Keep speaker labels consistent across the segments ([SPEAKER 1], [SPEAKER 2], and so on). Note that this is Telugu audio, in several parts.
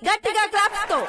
[SPEAKER 1] గట్టిగా క్లాప్స్ తో.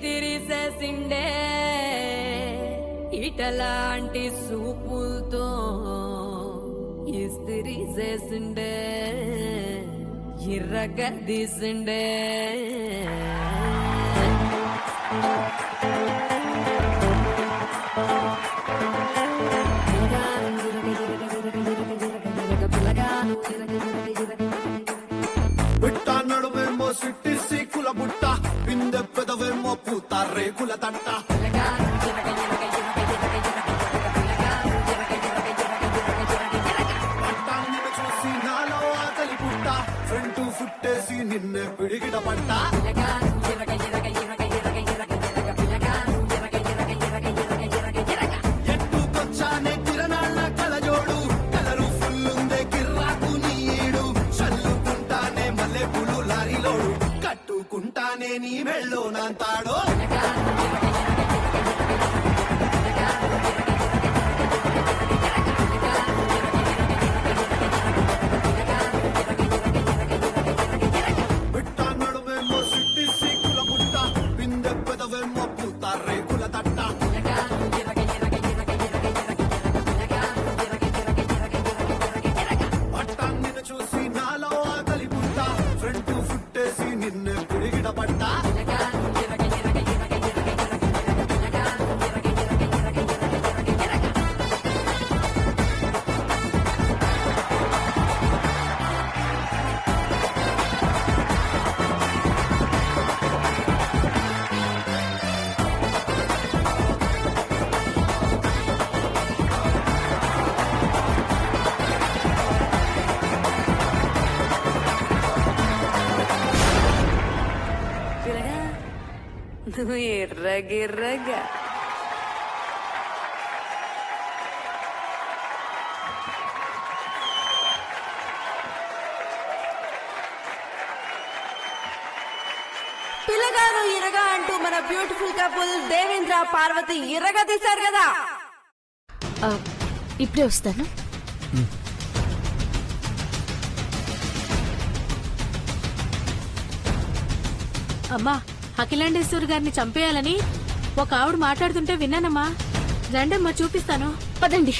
[SPEAKER 2] తిరిసేసిండే ఇటలాంటి సూపులతో ఇస్తిరి చేసిండే ఇర్రగా తీసిండే
[SPEAKER 3] సిట్టి సీకుల బుట్ట పిందె పెదవేమో పూత రేకుల తట్ట పట్టాన్ని చూసి నాలో ఆకలి పుట్ట ఫ్రంట్ ఫుట్టేసి నిన్నే పిడిగిట పట్ట ఎట్టుకొచ్చానే కిరణాళ్ళ కలజోడు కలరు ఫుల్లుందే కిర్రాకు నీడు చల్లుకుంటానే మల్లె పులు లారీలోడు కట్టుకుంటానే నీ మెళ్ళో నాంతాడో బిట్ట నడువేమో సిట్టి సీకుల బుట్ట పిందె పెదవేమో పూత రేకుల తట్ట పట్టాన్ని చూసి నాలో ఆకలి పుట్ట ఫ్రంట్ ఫుట్టేసి నిన్నే పిడిగిట పట్ట
[SPEAKER 2] నువ్వు ఎర్రగిర్రగా
[SPEAKER 1] పిల్లగారు ఇరగా అంటూ మన బ్యూటిఫుల్ కపుల్ దేవేంద్ర పార్వతి ఇరగా తీశారు కదా.
[SPEAKER 4] ఇప్పుడే వస్తాను.
[SPEAKER 5] అమ్మా, అఖిలాండేశ్వరి గారిని చంపేయాలని ఒక ఆవిడ మాట్లాడుతుంటే విన్నానమ్మా. రండమ్మా, చూపిస్తాను.
[SPEAKER 4] పదండి.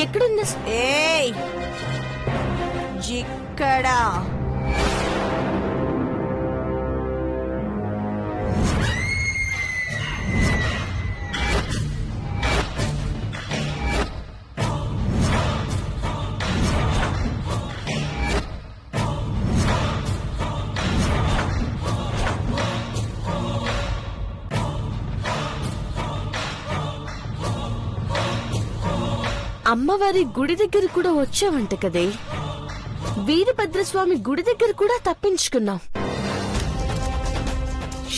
[SPEAKER 4] ఎక్కడుంది?
[SPEAKER 1] ఏయ్ జిక్కడా
[SPEAKER 4] అమ్మవారి గుడి దగ్గర కూడా వచ్చావంట కదే. వీరభద్రస్వామి గుడి దగ్గర కూడా తప్పించుకున్నాం.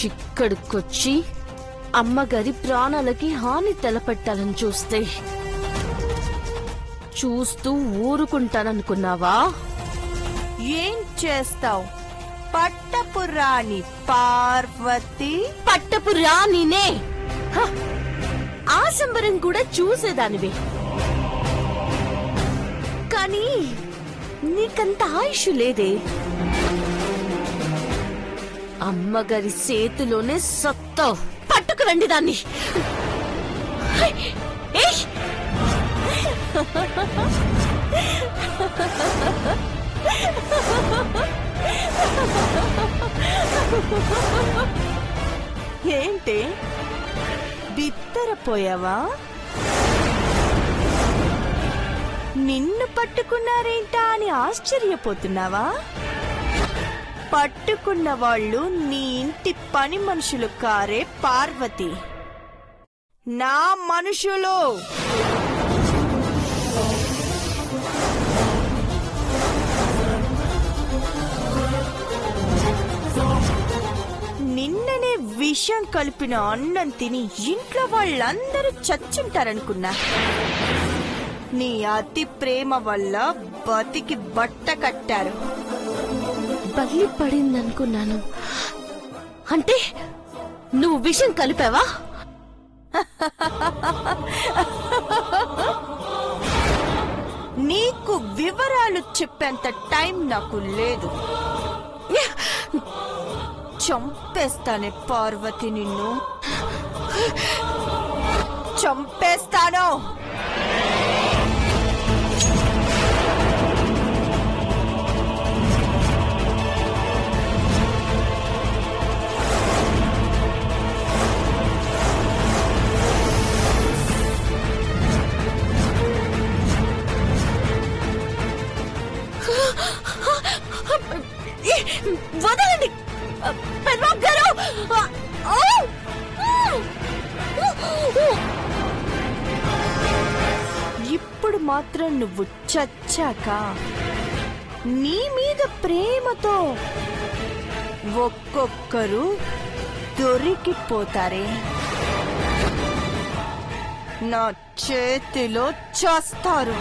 [SPEAKER 4] ఇక్కడికొచ్చి అమ్మగారి ప్రాణాలకి హాని తలపెట్టాలని చూస్తూ ఊరుకుంటాననుకున్నావా?
[SPEAKER 1] ఏం చేస్తావు? పట్టపు రాణి పార్వతి.
[SPEAKER 4] పట్టపు రాణినే. ఆ సంబరం కూడా చూసేదానివే. కానీ నీకంత ఆయుష్ లేదే. అమ్మగారి చేతిలోనే సత్తావు. పట్టుకురండి దాన్ని. ఏయ్!
[SPEAKER 1] ఏంటి బిత్తరపోయావా? నిన్ను పట్టుకున్నారేంటా అని ఆశ్చర్యపోతున్నావా? పట్టుకున్న వాళ్ళు నీ ఇంటి పని మనుషులు కారే పార్వతి, నా మనుషులు. నిన్ననే విషం కలిపిన అన్నం తిని ఇంట్లో వాళ్ళందరూ చచ్చుంటారనుకున్నా. నీ అతి ప్రేమ వల్ల బతికి బట్ట కట్టారు.
[SPEAKER 4] బల్లి పడిందనుకున్నాను. అంటే నువ్వు విషం కలిపావా?
[SPEAKER 1] నీకు వివరాలు చెప్పేంత టైం నాకు లేదు. చంపేస్తానే పార్వతి, నిన్ను చంపేస్తాను.
[SPEAKER 4] వదలండి పెద్ద గారు.
[SPEAKER 1] ఇప్పుడు మాత్రం నువ్వు చచ్చాక నీ మీద ప్రేమతో ఒక్కొక్కరు దొరికిపోతారే. నా చేతిలో చేస్తారు.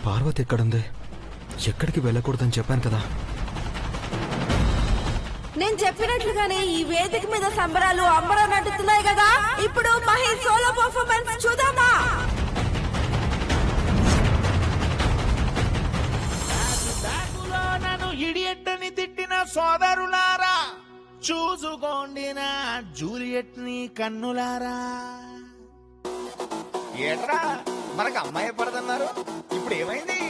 [SPEAKER 6] పార్వతి ఎక్కడుంది? ఎక్కడికి వెళ్ళకూడదని చెప్పాను కదా.
[SPEAKER 1] నేను చెప్పినట్లుగానే ఈ వేదిక మీద సంబరాలు అంబరం నడుస్తున్నాయి కదా. ఇప్పుడు మహేష్ సోలో పర్ఫార్మెన్స్ చూద్దామా?
[SPEAKER 7] నన్ను ఇడియట్ని తిట్టిన సోదరులారా, చూసుకోండి నా జూలియట్ ని కన్నులారా. ఏట్రా మనకు అమ్మాయి పడదన్నారు, ఇప్పుడు ఏమైంది?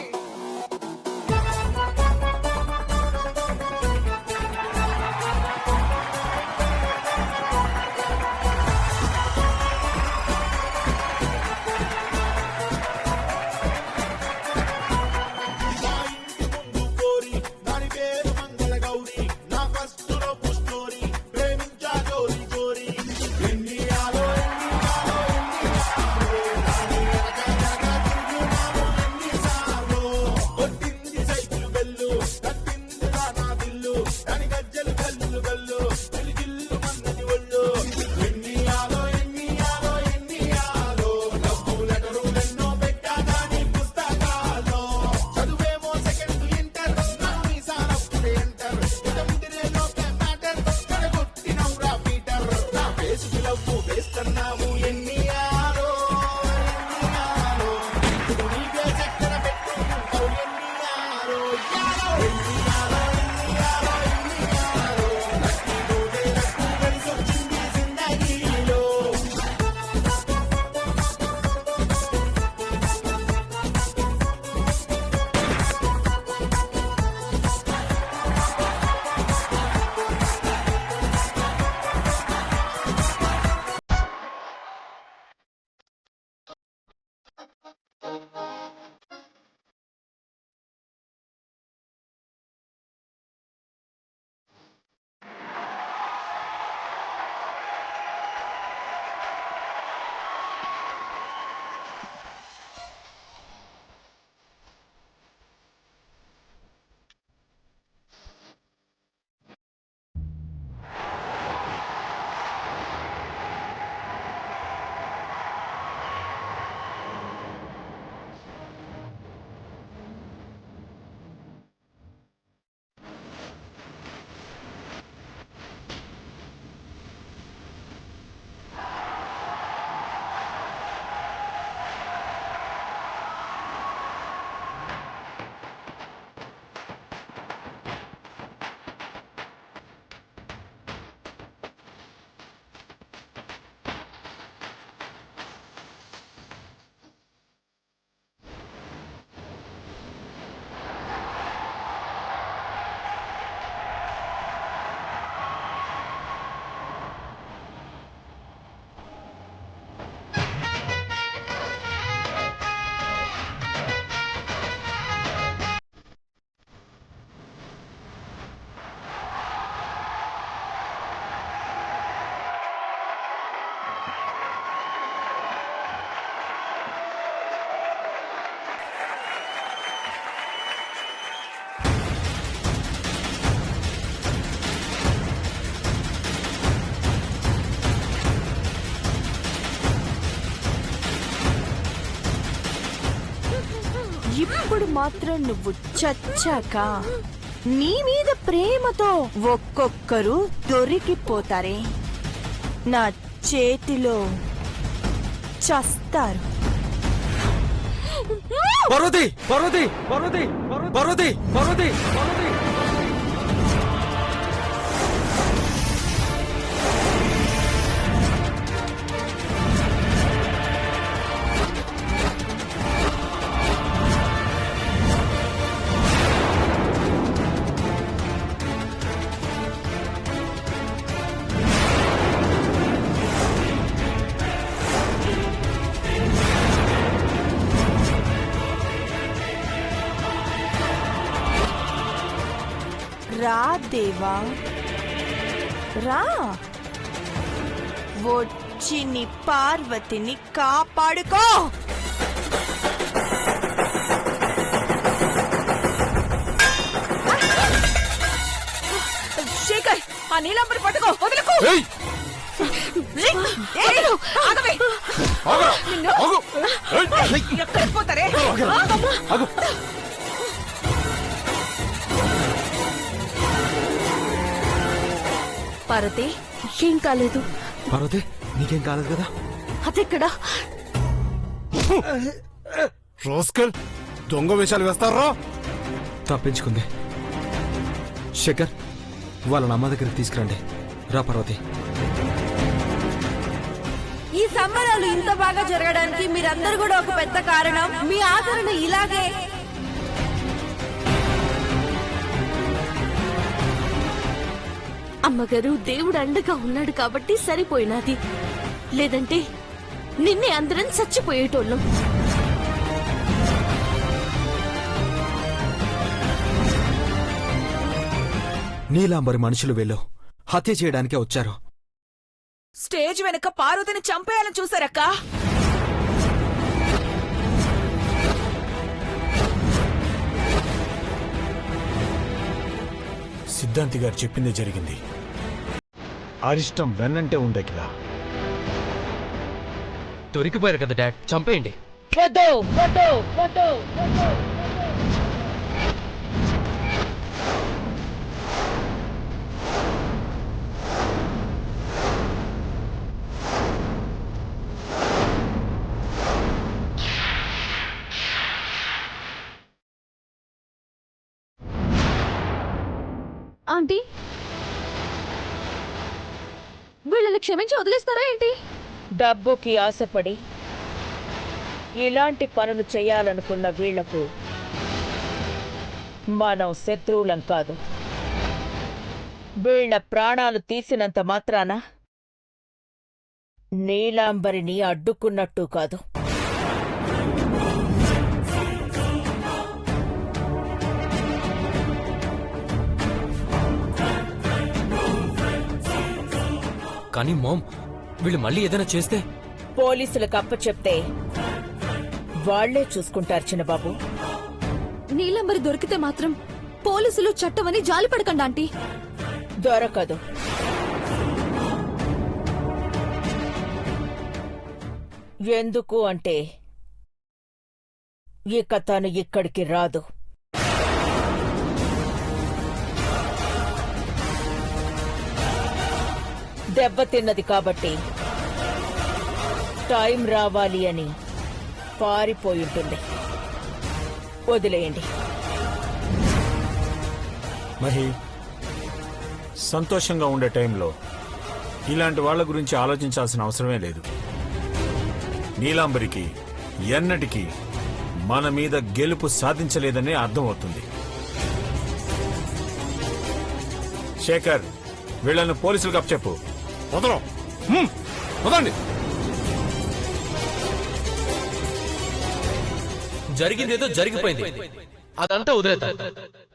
[SPEAKER 1] ఇప్పుడు మాత్రం నువ్వు చచ్చాక నీ మీద ప్రేమతో ఒక్కొక్కరు దొరికిపోతారే, నా చేతిలో చస్తారు.
[SPEAKER 6] పార్వతి పార్వతి పార్వతి పార్వతి పార్వతి పార్వతి
[SPEAKER 1] రా దేవా రా, వచ్చి నీ పార్వతిని కాపాడుకో. శేఖర్, ఆ నీలంబరి పట్టుకో, వదులుకో. ఆగవే. నిన్ను ఎక్కడికి పోతారే?
[SPEAKER 4] పార్వతి, ఏం కాలేదు.
[SPEAKER 6] పార్వతి నీకేం కాలేదు కదా?
[SPEAKER 4] అదెక్కడా?
[SPEAKER 8] రోస్కల్, దొంగ వేషాలు వేస్తారా?
[SPEAKER 6] తప్పించుకుంది. శేఖర్, వాళ్ళని అమ్మ దగ్గరికి తీసుకురండి. రా పార్వతి.
[SPEAKER 1] ఈ సంబరాలు ఇంత బాగా జరగడానికి మీరందరూ కూడా ఒక పెద్ద కారణం. మీ ఆదరణ ఇలాగే
[SPEAKER 4] అమ్మగారు, దేవుడు అండగా ఉన్నాడు కాబట్టి సరిపోయినది. లేదంటే నిన్నే అందరం చచ్చిపోయేటోళ్ళం.
[SPEAKER 6] నీలాంబరి మనుషులు వెళ్ళు హత్య చేయడానికే వచ్చారు.
[SPEAKER 1] స్టేజ్ వెనక పార్వతిని చంపేయాలని చూసారక్క.
[SPEAKER 8] సిద్ధాంతి గారు చెప్పిందే జరిగింది. అరిష్టం వెన్నంటే ఉండకిలా.
[SPEAKER 9] దొరికిపోయారు కదా డాడ్, చంపేయండి.
[SPEAKER 4] ఆంటీ, వీళ్ళని క్షమించి వదిలేస్తారా ఏంటి?
[SPEAKER 10] డబ్బుకి ఆశపడి ఇలాంటి పనులు చేయాలనుకున్న వీళ్లకు మనం శత్రువులం కాదు. వీళ్ల ప్రాణాలు తీసినంత మాత్రాన నీలాంబరిని అడ్డుకున్నట్టు కాదు.
[SPEAKER 9] కానీ మామ్, వీళ్ళు మళ్ళీ ఏదైనా చేస్తే?
[SPEAKER 10] పోలీసులకు అప్పచెప్తే వాళ్లే చూసుకుంటారు చిన్నబాబు.
[SPEAKER 4] నీలంబరి దొరికితే మాత్రం పోలీసులు చట్టమని జాలిపడకండి ఆంటీ.
[SPEAKER 10] దొరకదు. ఎందుకు అంటే ఇక తను ఇక్కడికి రాదు. దెబ్బతిన్నది కాబట్టి టైం రావాలి అని పారిపోయుంటుంది. వదిలేయండి.
[SPEAKER 8] మహి, సంతోషంగా ఉండే టైంలో ఇలాంటి వాళ్ల గురించి ఆలోచించాల్సిన అవసరమే లేదు. నీలాంబరికి ఎన్నటికీ మన మీద గెలుపు సాధించలేదనే అర్థమవుతుంది. శేఖర్, వీళ్ళను పోలీసులకు అప్పచెప్పు. వదలం. వదండి.
[SPEAKER 9] జరిగిందేదో జరిగిపోయింది, అదంతా వదిలేద్దాం.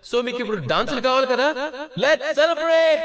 [SPEAKER 9] సో మీకు ఇప్పుడు డాన్సులు కావాలి కదా? Let's celebrate.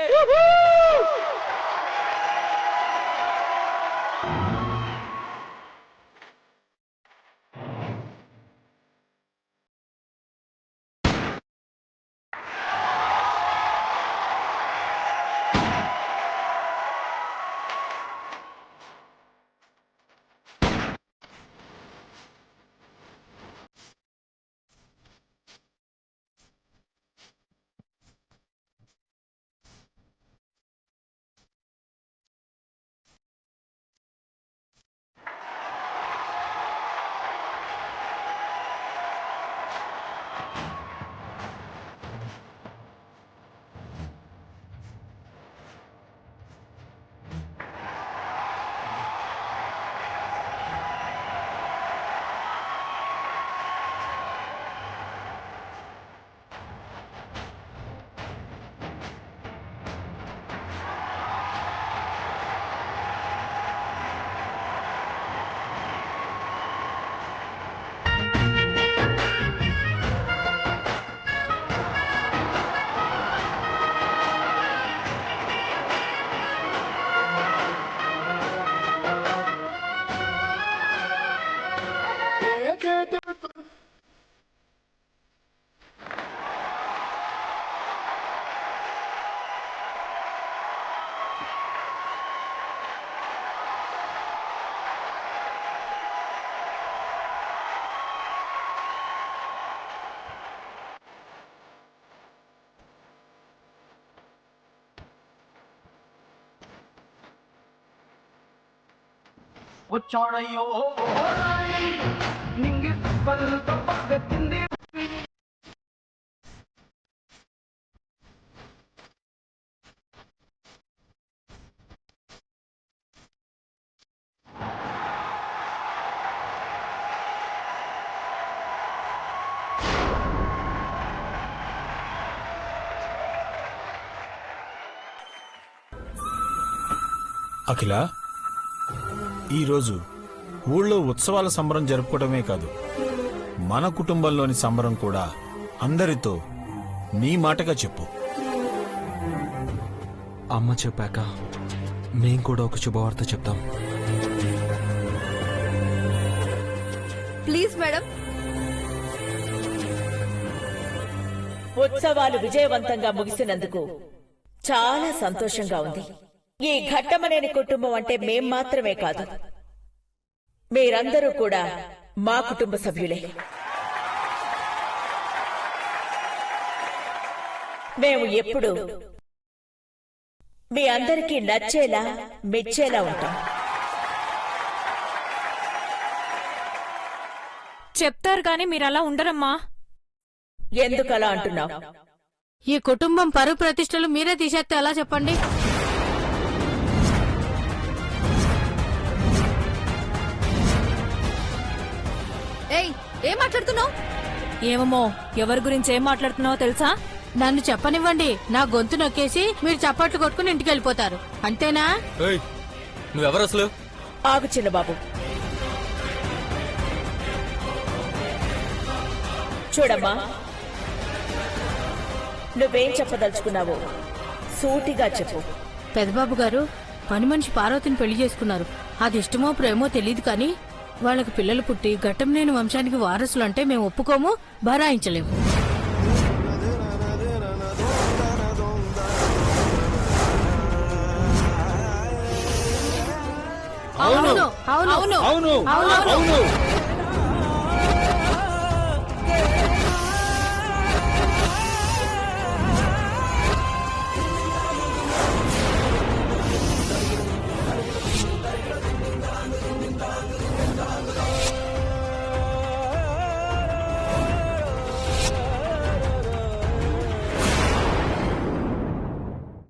[SPEAKER 3] వచ్చాడయ్యో నింగి సుబ్బలతో పక్కతింది.
[SPEAKER 8] అఖిల, ఈరోజు ఊళ్ళో ఉత్సవాల సంబరం జరుపుకోవడమే కాదు, మన కుటుంబంలోని సంబరం కూడా అందరితో నీ మాటగా చెప్పు.
[SPEAKER 6] అమ్మ చెప్పాక మేం కూడా ఒక శుభవార్త చెప్తాం.
[SPEAKER 1] Please madam.
[SPEAKER 10] ఉత్సవాలు విజయవంతంగా ముగిసినందుకు చాలా సంతోషంగా ఉంది. ఈ ఘట్టమనేని కుటుంబం అంటే మేం మాత్రమే కాదు, మీరందరూ కూడా మా కుటుంబ సభ్యులే. మేము ఎప్పుడు మీ అందరికీ నచ్చేలా మెచ్చేలా ఉంటాం.
[SPEAKER 5] చెప్తారు కానీ మీరు అలా ఉండరమ్మా.
[SPEAKER 10] ఎందుకలా అంటున్నావు?
[SPEAKER 5] ఈ కుటుంబం పరువు ప్రతిష్టలు మీరే తీసేస్తే ఎలా చెప్పండి?
[SPEAKER 1] ఏయ్, ఏం మాట్లాడుతున్నావు?
[SPEAKER 5] ఏమో, ఎవరి గురించి ఏం మాట్లాడుతున్నావో తెలుసా? నన్ను చెప్పనివ్వండి. నా గొంతు నొక్కేసి మీరు చప్పట్లు కొట్టుకుని ఇంటికి వెళ్ళిపోతారు, అంతేనా?
[SPEAKER 9] నువ్వెవరు అసలు?
[SPEAKER 10] ఆగు చిన్నబాబు. చూడమ్మా, నువ్వేం చెప్పదలుచుకున్నావో సూటిగా చెప్పు.
[SPEAKER 5] పెద్దబాబు గారు పని మనిషి పార్వతిని పెళ్లి చేసుకున్నారు. అది ఇష్టమో ప్రేమో తెలియదు కానీ వాళ్ళకి పిల్లలు పుట్టి ఘట్టంనేని వంశానికి వారసులు అంటే మేము ఒప్పుకోము, భరాయించలేము. అవును అవును అవును అవును అవును.